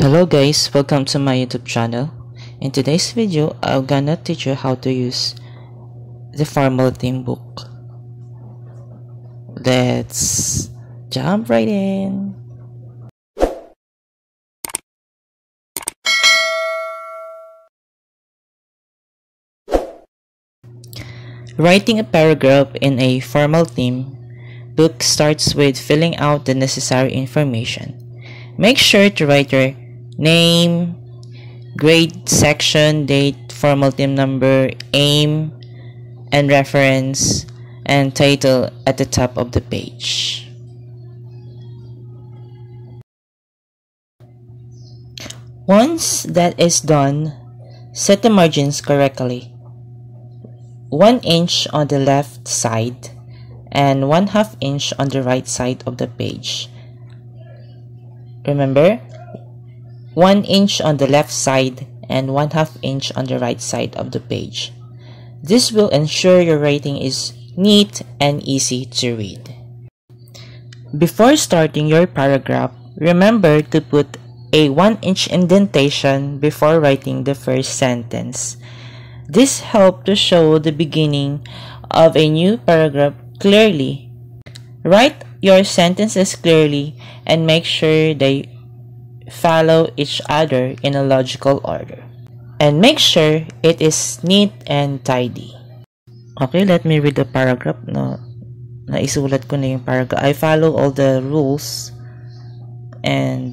Hello guys, welcome to my YouTube channel. In today's video, I'm gonna teach you how to use the formal theme book. Let's jump right in. Writing a paragraph in a formal theme book starts with filling out the necessary information. Make sure to write your name, grade, section, date, formal theme number, aim, and reference, and title at the top of the page. Once that is done, set the margins correctly. 1 inch on the left side and 1/2 inch on the right side of the page. Remember, 1 inch on the left side and 1/2 inch on the right side of the page. This will ensure your writing is neat and easy to read. Before starting your paragraph, remember to put a 1-inch indentation before writing the first sentence. This helps to show the beginning of a new paragraph clearly. Write your sentences clearly and make sure they follow each other in a logical order. And make sure it is neat and tidy. Okay, let me read the paragraph. Naisulat ko na yung paragraph. I follow all the rules and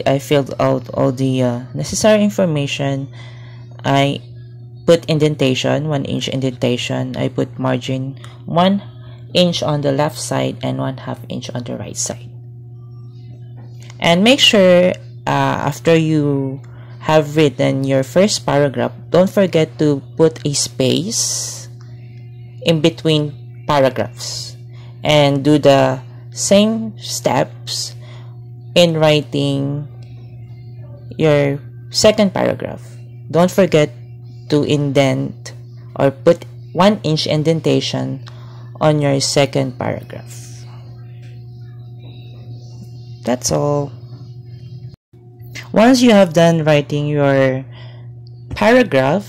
I filled out all the necessary information. I put indentation, 1-inch indentation. I put margin 1 inch on the left side and 1/2 inch on the right side. And make sure after you have written your first paragraph, don't forget to put a space in between paragraphs and do the same steps in writing your second paragraph. Don't forget to indent or put 1-inch indentation on your second paragraph. That's all. Once you have done writing your paragraph,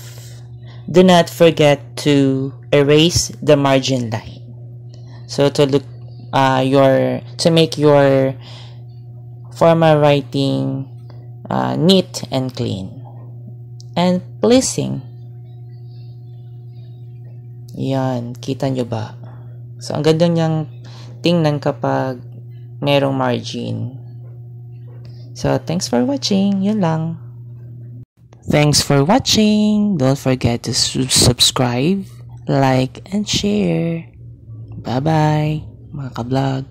do not forget to erase the margin line. So to make your formal writing neat and clean and pleasing. Yan, kita nyo ba? So, ang ganda niyang tingnan kapag merong margin. So, thanks for watching. Yun lang. Thanks for watching. Don't forget to subscribe, like, and share. Bye-bye, mga ka-vlog.